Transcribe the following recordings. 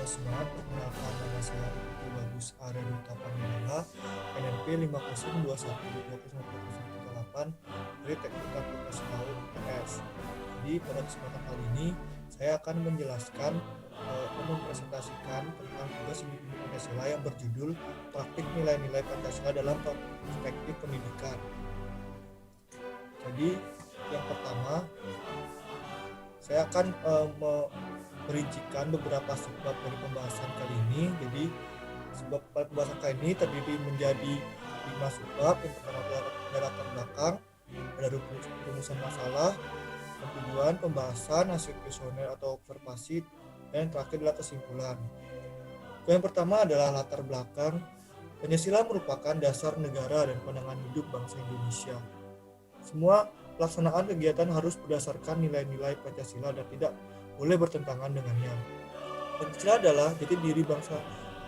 semua, perkenalkan nama saya Putu Bagus Arya Duta Pamela, NNP 5021201938 dari Teknik Aplikasi Laut IPS. Jadi pada kesempatan kali ini saya akan menjelaskan mempresentasikan tentang tugas individu Pancasila yang berjudul Praktik Nilai-Nilai Pancasila dalam Perspektif Pendidikan. Jadi yang pertama saya akan merincikan beberapa sebab dari pembahasan kali ini. Jadi sebab pembahasan kali ini terdiri menjadi 5 sebab. Yang pertama adalah latar belakang, ada rumusan masalah, tujuan, pembahasan, hasil kuesioner atau observasi, dan yang terakhir adalah kesimpulan. Yang pertama adalah latar belakang. Pancasila merupakan dasar negara dan pandangan hidup bangsa Indonesia. Semua pelaksanaan kegiatan harus berdasarkan nilai-nilai Pancasila dan tidak boleh bertentangan dengannya. Pancasila adalah jati diri bangsa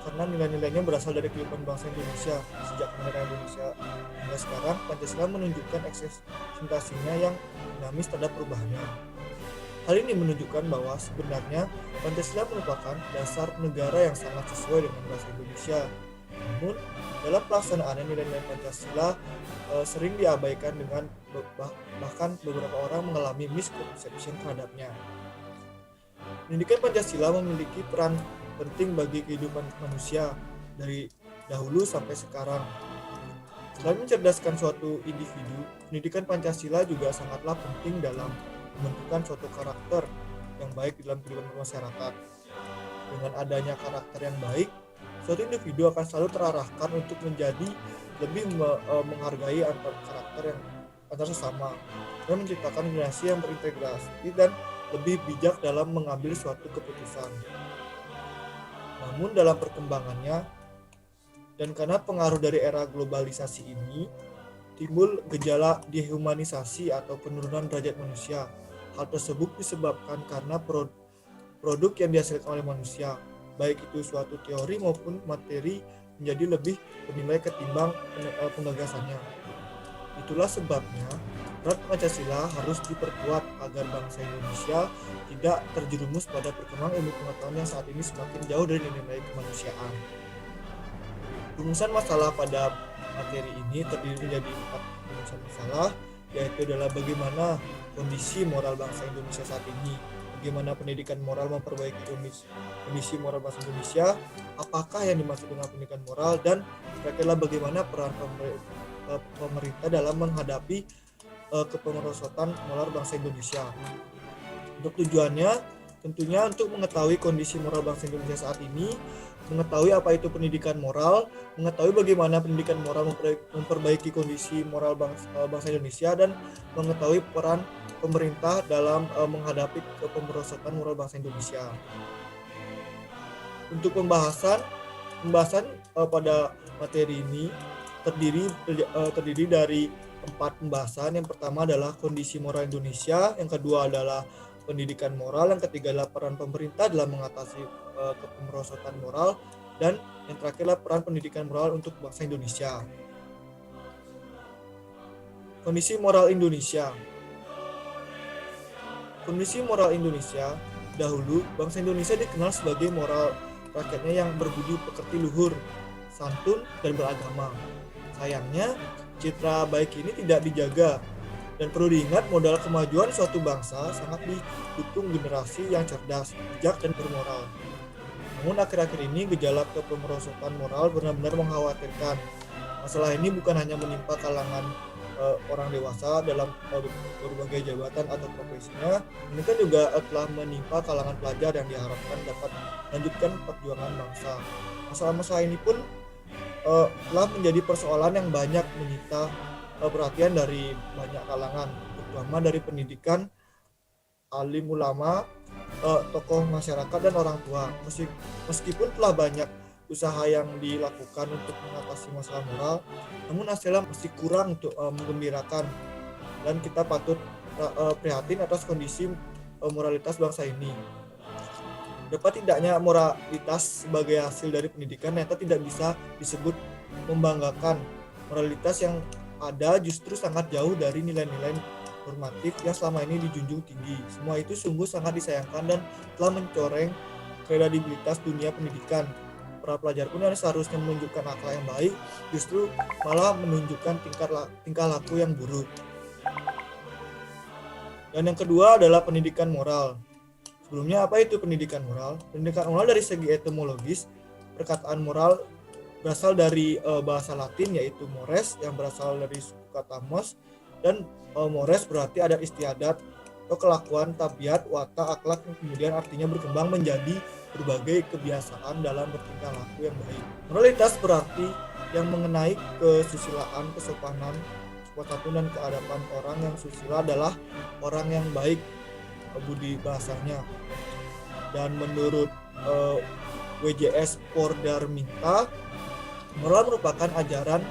karena nilai-nilainya berasal dari kehidupan bangsa Indonesia. Sejak kemerdekaan Indonesia hingga sekarang, Pancasila menunjukkan eksistensinya yang dinamis terhadap perubahannya. Hal ini menunjukkan bahwa sebenarnya Pancasila merupakan dasar negara yang sangat sesuai dengan bahasa Indonesia. Namun, dalam pelaksanaannya nilai-nilai Pancasila sering diabaikan dengan bahkan beberapa orang mengalami misconception terhadapnya. Pendidikan Pancasila memiliki peran penting bagi kehidupan manusia dari dahulu sampai sekarang. Selain mencerdaskan suatu individu, pendidikan Pancasila juga sangatlah penting dalam membentukkan suatu karakter yang baik dalam kehidupan masyarakat. Dengan adanya karakter yang baik, suatu individu akan selalu terarahkan untuk menjadi lebih menghargai antar karakter yang antar sesama dan menciptakan generasi yang berintegrasi dan lebih bijak dalam mengambil suatu keputusan. Namun dalam perkembangannya dan karena pengaruh dari era globalisasi ini, timbul gejala dehumanisasi atau penurunan derajat manusia. Hal tersebut disebabkan karena produk yang dihasilkan oleh manusia, baik itu suatu teori maupun materi, menjadi lebih bernilai ketimbang penggagasannya. Itulah sebabnya peran Pancasila harus diperkuat agar bangsa Indonesia tidak terjerumus pada perkembangan ilmu pengetahuan yang saat ini semakin jauh dari nilai-nilai kemanusiaan. Rumusan masalah pada materi ini terdiri menjadi 4 rumusan masalah, yaitu adalah bagaimana kondisi moral bangsa Indonesia saat ini, bagaimana pendidikan moral memperbaiki kondisi moral bangsa Indonesia, apakah yang dimaksud dengan pendidikan moral, dan kira-kira bagaimana peran pemerintah dalam menghadapi kepemerosotan moral bangsa Indonesia. Untuk tujuannya tentunya untuk mengetahui kondisi moral bangsa Indonesia saat ini, mengetahui apa itu pendidikan moral, mengetahui bagaimana pendidikan moral memperbaiki kondisi moral bangsa Indonesia, dan mengetahui peran pemerintah dalam menghadapi kepemerosotan moral bangsa Indonesia. Untuk pembahasan pada materi ini terdiri dari 4 pembahasan. Yang pertama adalah kondisi moral Indonesia, yang kedua adalah pendidikan moral, yang ketiga adalah peran pemerintah dalam mengatasi kepemerosotan moral, dan yang terakhir adalah peran pendidikan moral untuk bangsa Indonesia. Kondisi moral Indonesia. Kondisi moral Indonesia, dahulu bangsa Indonesia dikenal sebagai moral rakyatnya yang berbudi pekerti luhur, santun, dan beragama. Sayangnya, citra baik ini tidak dijaga, dan perlu diingat modal kemajuan suatu bangsa sangat didukung generasi yang cerdas, bijak, dan bermoral. Namun akhir-akhir ini gejala kepemerosotan moral benar-benar mengkhawatirkan. Masalah ini bukan hanya menimpa kalangan orang dewasa dalam berbagai jabatan atau profesinya, ini kan juga telah menimpa kalangan pelajar yang diharapkan dapat melanjutkan perjuangan bangsa. Masalah-masalah ini pun telah menjadi persoalan yang banyak menyita perhatian dari banyak kalangan, terutama dari pendidikan, alim ulama, tokoh masyarakat, dan orang tua. Meskipun telah banyak usaha yang dilakukan untuk mengatasi masalah moral, namun hasilnya masih kurang untuk menggembirakan, dan kita patut prihatin atas kondisi moralitas bangsa ini. Dapat tidaknya moralitas sebagai hasil dari pendidikan ternyata tidak bisa disebut membanggakan. Moralitas yang ada justru sangat jauh dari nilai-nilai normatif yang selama ini dijunjung tinggi. Semua itu sungguh sangat disayangkan dan telah mencoreng kredibilitas dunia pendidikan. Para pelajar pun yang seharusnya menunjukkan akhlak yang baik justru malah menunjukkan tingkah laku yang buruk. Dan yang kedua adalah pendidikan moral. Sebelumnya, apa itu pendidikan moral? Pendidikan moral dari segi etimologis, perkataan moral berasal dari bahasa Latin yaitu mores yang berasal dari suku kata mos, dan mores berarti adat istiadat atau kelakuan, tabiat, watak, akhlak yang kemudian artinya berkembang menjadi berbagai kebiasaan dalam bertingkah laku yang baik. Moralitas berarti yang mengenai kesusilaan, kesopanan, santun dan keadaban. Orang yang susila adalah orang yang baik budi bahasanya. Dan menurut WJS Pordarminta, moral merupakan ajaran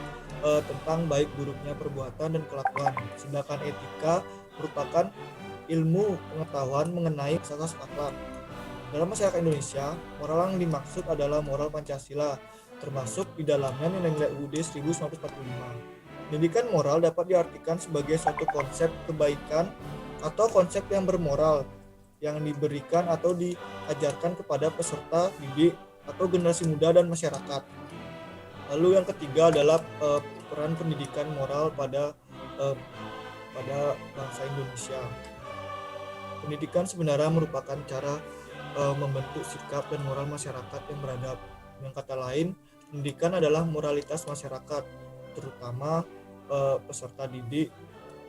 tentang baik buruknya perbuatan dan kelakuan, sedangkan etika merupakan ilmu pengetahuan mengenai asas akhlak. Dalam masyarakat Indonesia, moral yang dimaksud adalah moral Pancasila, termasuk di dalamnya nilai-nilai UUD 1945. Pendidikan moral dapat diartikan sebagai suatu konsep kebaikan atau konsep yang bermoral yang diberikan atau diajarkan kepada peserta didik atau generasi muda dan masyarakat. Lalu yang ketiga adalah peran pendidikan moral pada bangsa Indonesia. Pendidikan sebenarnya merupakan cara membentuk sikap dan moral masyarakat yang beradab. Dengan kata lain, pendidikan adalah moralitas masyarakat, terutama peserta didik.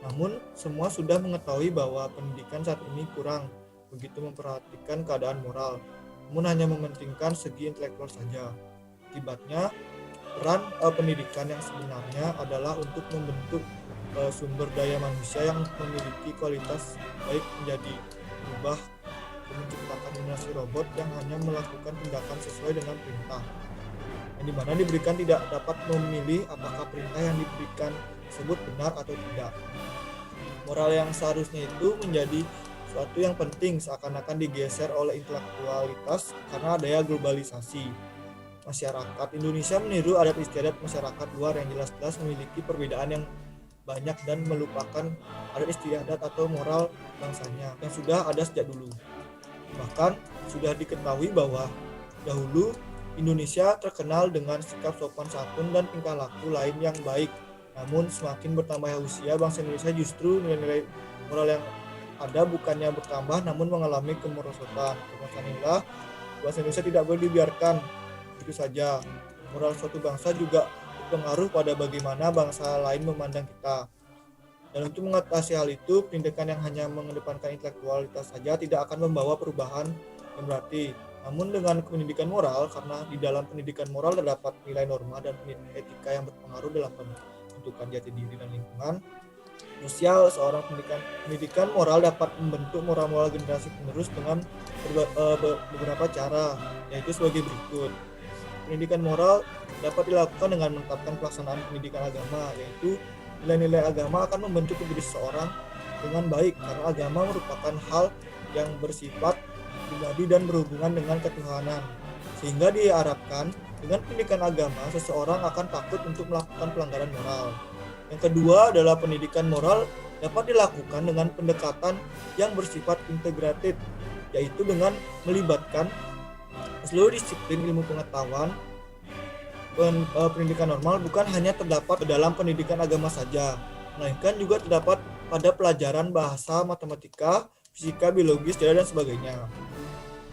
Namun, semua sudah mengetahui bahwa pendidikan saat ini kurang begitu memperhatikan keadaan moral, namun hanya mementingkan segi intelektual saja. Akibatnya, peran pendidikan yang sebenarnya adalah untuk membentuk sumber daya manusia yang memiliki kualitas baik menjadi berubah, menciptakan generasi robot yang hanya melakukan tindakan sesuai dengan perintah, yang dimana diberikan tidak dapat memilih apakah perintah yang diberikan tersebut benar atau tidak. Moral yang seharusnya itu menjadi suatu yang penting seakan-akan digeser oleh intelektualitas karena adanya globalisasi. Masyarakat Indonesia meniru adat istiadat masyarakat luar yang jelas-jelas memiliki perbedaan yang banyak dan melupakan adat istiadat atau moral bangsanya yang sudah ada sejak dulu. Bahkan sudah diketahui bahwa dahulu Indonesia terkenal dengan sikap sopan santun dan tingkah laku lain yang baik. Namun semakin bertambahnya usia, bangsa Indonesia justru nilai-nilai moral yang ada bukannya bertambah namun mengalami kemerosotan. Karena inilah bangsa Indonesia tidak boleh dibiarkan begitu saja. Moral suatu bangsa juga berpengaruh pada bagaimana bangsa lain memandang kita. Dan untuk mengatasi hal itu, pendidikan yang hanya mengedepankan intelektualitas saja tidak akan membawa perubahan yang berarti. Namun dengan pendidikan moral, karena di dalam pendidikan moral terdapat nilai norma dan etika yang berpengaruh dalam pembentukan jati diri dan lingkungan sosial seorang, pendidikan moral dapat membentuk moral-moral generasi penerus dengan beberapa cara, yaitu sebagai berikut. Pendidikan moral dapat dilakukan dengan menetapkan pelaksanaan pendidikan agama, yaitu nilai-nilai agama akan membentuk diri seseorang dengan baik, karena agama merupakan hal yang bersifat pribadi dan berhubungan dengan ketuhanan, sehingga diharapkan dengan pendidikan agama seseorang akan takut untuk melakukan pelanggaran moral. Yang kedua adalah pendidikan moral dapat dilakukan dengan pendekatan yang bersifat integratif, yaitu dengan melibatkan seluruh disiplin ilmu pengetahuan. Pendidikan normal bukan hanya terdapat dalam pendidikan agama saja, melainkan juga terdapat pada pelajaran bahasa, matematika, fisika, biologi, sejarah, dan sebagainya.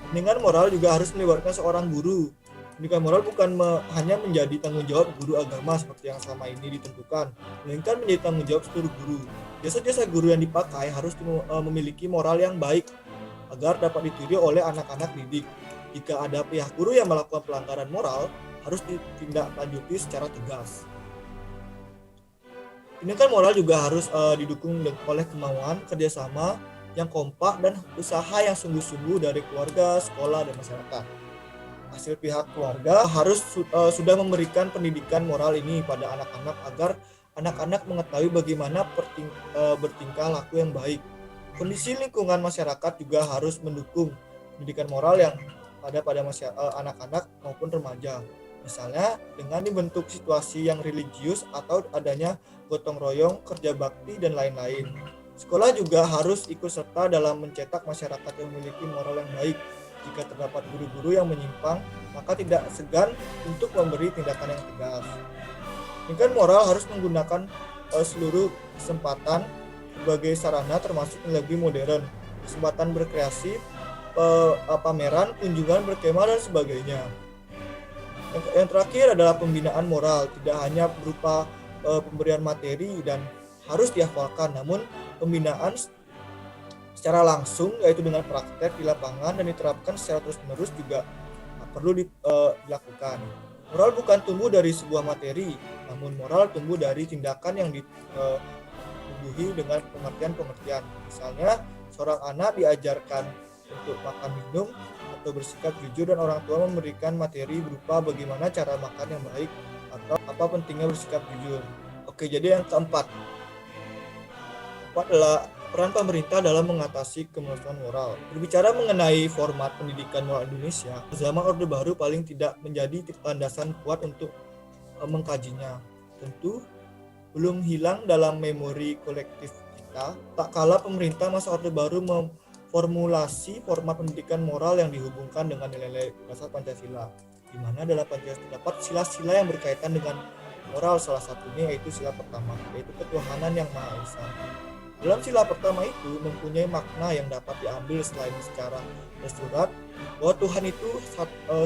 Pendidikan moral juga harus melibatkan seorang guru. Pendidikan moral bukan hanya menjadi tanggung jawab guru agama seperti yang selama ini ditentukan, melainkan menjadi tanggung jawab seluruh guru. Jasa-jasa guru yang dipakai harus memiliki moral yang baik agar dapat ditiru oleh anak-anak didik. Jika ada pihak guru yang melakukan pelanggaran moral, harus ditindaklanjuti secara tegas. Pendidikan moral juga harus didukung oleh kemauan, kerjasama yang kompak, dan usaha yang sungguh-sungguh dari keluarga, sekolah, dan masyarakat. Hasil pihak keluarga harus sudah memberikan pendidikan moral ini pada anak-anak agar anak-anak mengetahui bagaimana bertingkah laku yang baik. Kondisi lingkungan masyarakat juga harus mendukung pendidikan moral yang pada anak-anak maupun remaja. Misalnya dengan dibentuk situasi yang religius atau adanya gotong royong, kerja bakti, dan lain-lain. Sekolah juga harus ikut serta dalam mencetak masyarakat yang memiliki moral yang baik. Jika terdapat guru-guru yang menyimpang, maka tidak segan untuk memberi tindakan yang tegas. Pendidikan moral harus menggunakan seluruh kesempatan sebagai sarana, termasuk yang lebih modern, kesempatan berkreasi, pameran, kunjungan, berkemah, dan sebagainya. Yang terakhir adalah pembinaan moral, tidak hanya berupa pemberian materi dan harus dihafalkan, namun pembinaan secara langsung, yaitu dengan praktek di lapangan dan diterapkan secara terus-menerus juga perlu dilakukan. Moral bukan tumbuh dari sebuah materi, namun moral tumbuh dari tindakan yang ditumbuhi dengan pengertian-pengertian. Misalnya, seorang anak diajarkan untuk makan minum atau bersikap jujur, dan orang tua memberikan materi berupa bagaimana cara makan yang baik atau apa pentingnya bersikap jujur. Oke, jadi yang keempat adalah peran pemerintah dalam mengatasi kemerosotan moral. Berbicara mengenai format pendidikan moral Indonesia, zaman Orde Baru paling tidak menjadi landasan kuat untuk mengkajinya. Tentu belum hilang dalam memori kolektif kita, tak kala pemerintah masa Orde Baru memformulasi format pendidikan moral yang dihubungkan dengan nilai-nilai dasar Pancasila, di mana dalam Pancasila terdapat sila-sila yang berkaitan dengan moral, salah satunya yaitu sila pertama, yaitu ketuhanan yang Maha Esa. Dalam sila pertama itu mempunyai makna yang dapat diambil selain secara tersurat bahwa Tuhan itu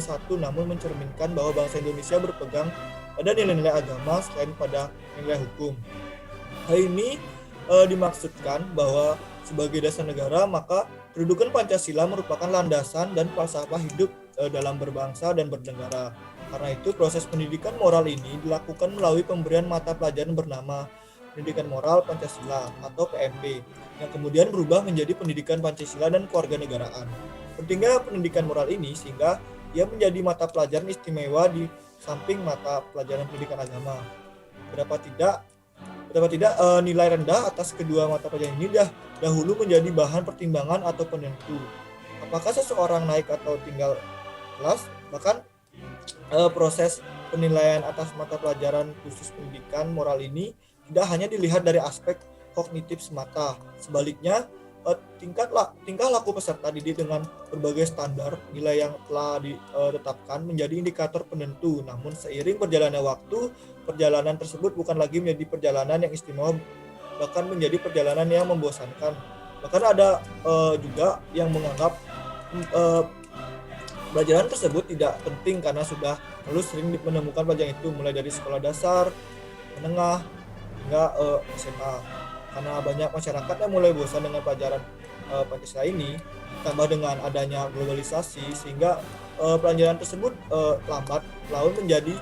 satu, namun mencerminkan bahwa bangsa Indonesia berpegang pada nilai-nilai agama selain pada nilai hukum. Hal ini dimaksudkan bahwa sebagai dasar negara, maka kedudukan Pancasila merupakan landasan dan falsafah hidup dalam berbangsa dan bernegara. Karena itu proses pendidikan moral ini dilakukan melalui pemberian mata pelajaran bernama Pendidikan Moral Pancasila atau PMP, yang kemudian berubah menjadi Pendidikan Pancasila dan Kewarganegaraan. Pentingnya pendidikan moral ini sehingga ia menjadi mata pelajaran istimewa di samping mata pelajaran pendidikan agama. Berapa tidak nilai rendah atas kedua mata pelajaran ini dahulu menjadi bahan pertimbangan atau penentu apakah seseorang naik atau tinggal kelas. Bahkan proses penilaian atas mata pelajaran khusus pendidikan moral ini tidak hanya dilihat dari aspek kognitif semata. Sebaliknya, tingkah laku peserta didik dengan berbagai standar nilai yang telah ditetapkan menjadi indikator penentu. Namun seiring berjalannya waktu, perjalanan tersebut bukan lagi menjadi perjalanan yang istimewa, bahkan menjadi perjalanan yang membosankan. Bahkan ada juga yang menganggap pelajaran tersebut tidak penting karena sudah terlalu sering menemukan pelajaran itu, mulai dari sekolah dasar, menengah, hingga SMA. Karena banyak masyarakat yang mulai bosan dengan pelajaran Pancasila ini, tambah dengan adanya globalisasi, sehingga pelajaran tersebut lambat laun menjadi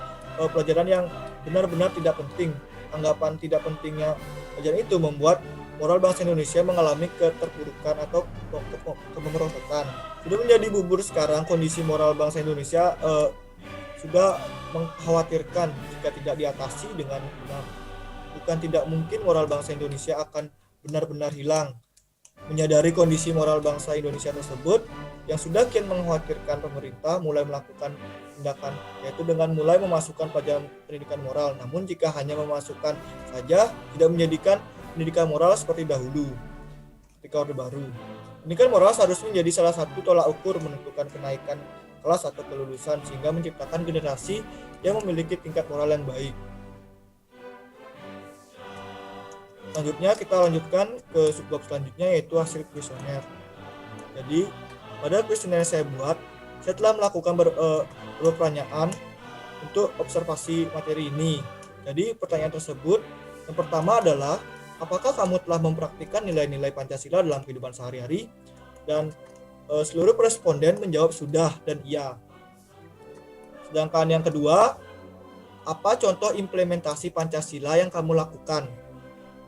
pelajaran yang benar-benar tidak penting. Anggapan tidak pentingnya pelajaran itu membuat moral bangsa Indonesia mengalami keterpurukan atau kemerosotan. Sudah menjadi bubur sekarang, kondisi moral bangsa Indonesia sudah mengkhawatirkan jika tidak diatasi dengan benar. Bukan tidak mungkin moral bangsa Indonesia akan benar-benar hilang. Menyadari kondisi moral bangsa Indonesia tersebut yang sudah kian mengkhawatirkan, pemerintah mulai melakukan tindakan, yaitu dengan mulai memasukkan pelajaran pendidikan moral. Namun jika hanya memasukkan saja, tidak menjadikan pendidikan moral seperti dahulu ketika Orde Baru. Pendidikan moral seharusnya menjadi salah satu tolak ukur menentukan kenaikan kelas atau kelulusan, sehingga menciptakan generasi yang memiliki tingkat moral yang baik. Selanjutnya kita lanjutkan ke subbab selanjutnya, yaitu hasil kuesioner. Jadi pada kuesioner yang saya buat, saya telah melakukan beberapa pertanyaan untuk observasi materi ini. Jadi pertanyaan tersebut yang pertama adalah, apakah kamu telah mempraktikkan nilai-nilai Pancasila dalam kehidupan sehari-hari? Dan seluruh responden menjawab sudah dan iya. Sedangkan yang kedua, apa contoh implementasi Pancasila yang kamu lakukan?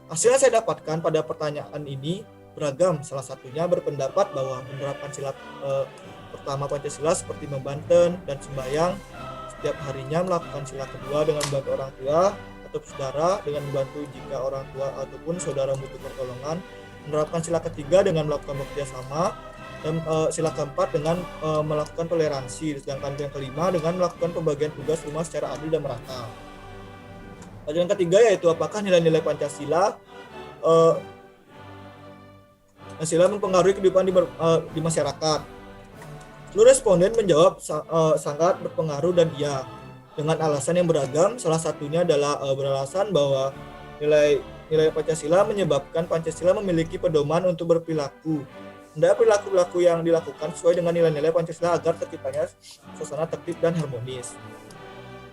Hasil yang saya dapatkan pada pertanyaan ini beragam. Salah satunya berpendapat bahwa menerapkan sila pertama Pancasila seperti membanten dan sembahyang setiap harinya, melakukan sila kedua dengan membantu orang tua atau saudara dengan membantu jika orang tua ataupun saudara butuh pertolongan, menerapkan sila ketiga dengan melakukan bekerja sama, dan sila keempat dengan melakukan toleransi, sedangkan yang kelima dengan melakukan pembagian tugas rumah secara adil dan merata. Dan yang ketiga yaitu apakah nilai-nilai Pancasila mempengaruhi kehidupan di masyarakat. Seluruh responden menjawab sangat berpengaruh dan iya, dengan alasan yang beragam. Salah satunya adalah beralasan bahwa nilai nilai Pancasila menyebabkan Pancasila memiliki pedoman untuk berperilaku. Hendaknya perilaku-perilaku yang dilakukan sesuai dengan nilai-nilai Pancasila agar terciptanya suasana tertib dan harmonis.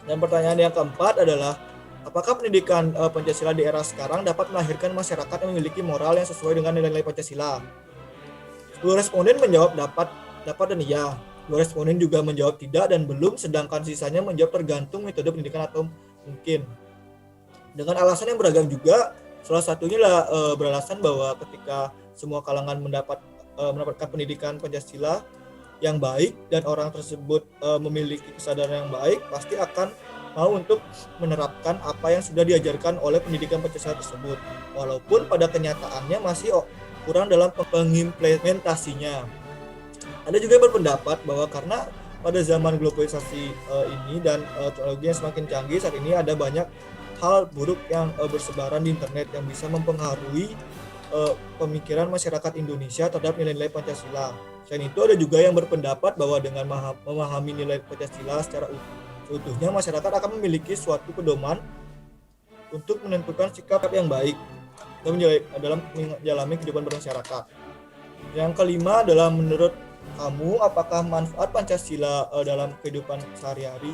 Dan pertanyaan yang keempat adalah, apakah pendidikan Pancasila di era sekarang dapat melahirkan masyarakat yang memiliki moral yang sesuai dengan nilai-nilai Pancasila? Dua responden menjawab dapat dan iya. Dua responden juga menjawab tidak dan belum, sedangkan sisanya menjawab tergantung metode pendidikan atau mungkin. Dengan alasan yang beragam juga, salah satunya lah beralasan bahwa ketika semua kalangan mendapatkan pendidikan Pancasila yang baik dan orang tersebut memiliki kesadaran yang baik, pasti akan mau untuk menerapkan apa yang sudah diajarkan oleh pendidikan Pancasila tersebut, walaupun pada kenyataannya masih kurang dalam pengimplementasinya. Ada juga yang berpendapat bahwa karena pada zaman globalisasi ini dan teknologi yang semakin canggih saat ini, ada banyak hal buruk yang bersebaran di internet yang bisa mempengaruhi pemikiran masyarakat Indonesia terhadap nilai-nilai Pancasila. Selain itu, ada juga yang berpendapat bahwa dengan memahami nilai Pancasila secara seutuhnya, masyarakat akan memiliki suatu pedoman untuk menentukan sikap yang baik dalam menjalani kehidupan bermasyarakat. Yang kelima adalah, menurut kamu, apakah manfaat Pancasila dalam kehidupan sehari-hari?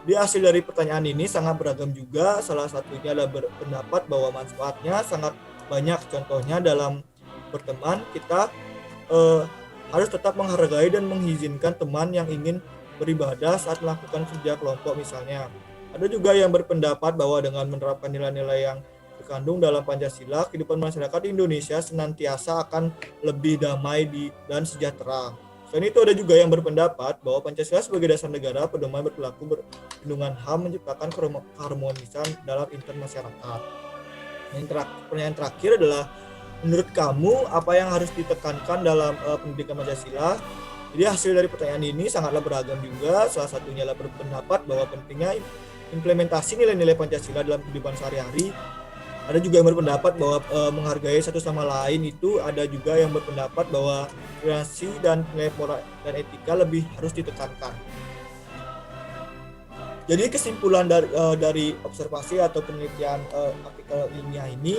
Di hasil dari pertanyaan ini sangat beragam juga. Salah satunya adalah berpendapat bahwa manfaatnya sangat banyak. Contohnya dalam berteman, kita harus tetap menghargai dan mengizinkan teman yang ingin beribadah saat melakukan kerja kelompok misalnya. Ada juga yang berpendapat bahwa dengan menerapkan nilai-nilai yang terkandung dalam Pancasila, kehidupan masyarakat di Indonesia senantiasa akan lebih damai dan sejahtera. Selain itu, ada juga yang berpendapat bahwa Pancasila sebagai dasar negara, pedoman berperilaku, perlindungan HAM, menciptakan keharmonisan dalam intern masyarakat. Pertanyaan terakhir adalah, menurut kamu apa yang harus ditekankan dalam pendidikan Pancasila? Jadi hasil dari pertanyaan ini sangatlah beragam juga. Salah satunya adalah berpendapat bahwa pentingnya implementasi nilai-nilai Pancasila dalam kehidupan sehari-hari. Ada juga yang berpendapat bahwa menghargai satu sama lain itu. Ada juga yang berpendapat bahwa toleransi dan nilai moral dan etika lebih harus ditekankan. Jadi kesimpulan dari observasi atau penelitian artikel ilmiah ini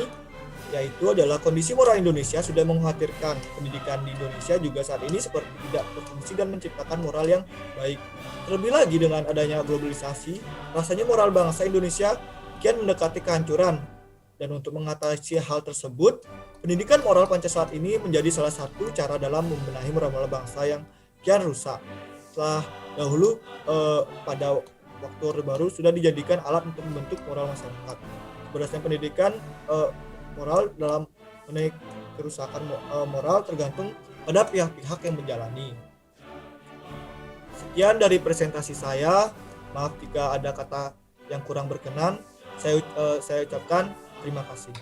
yaitu adalah kondisi moral Indonesia sudah mengkhawatirkan. Pendidikan di Indonesia juga saat ini seperti tidak berfungsi dan menciptakan moral yang baik. Terlebih lagi dengan adanya globalisasi, rasanya moral bangsa Indonesia kian mendekati kehancuran. Dan untuk mengatasi hal tersebut, pendidikan moral Pancasila ini menjadi salah satu cara dalam membenahi moral bangsa yang kian rusak. Setelah dahulu pada waktu Orde Baru sudah dijadikan alat untuk membentuk moral masyarakat. Berdasarkan pendidikan moral dalam menaik kerusakan moral tergantung pada pihak-pihak yang menjalani. Sekian dari presentasi saya. Maaf jika ada kata yang kurang berkenan. Saya ucapkan terima kasih.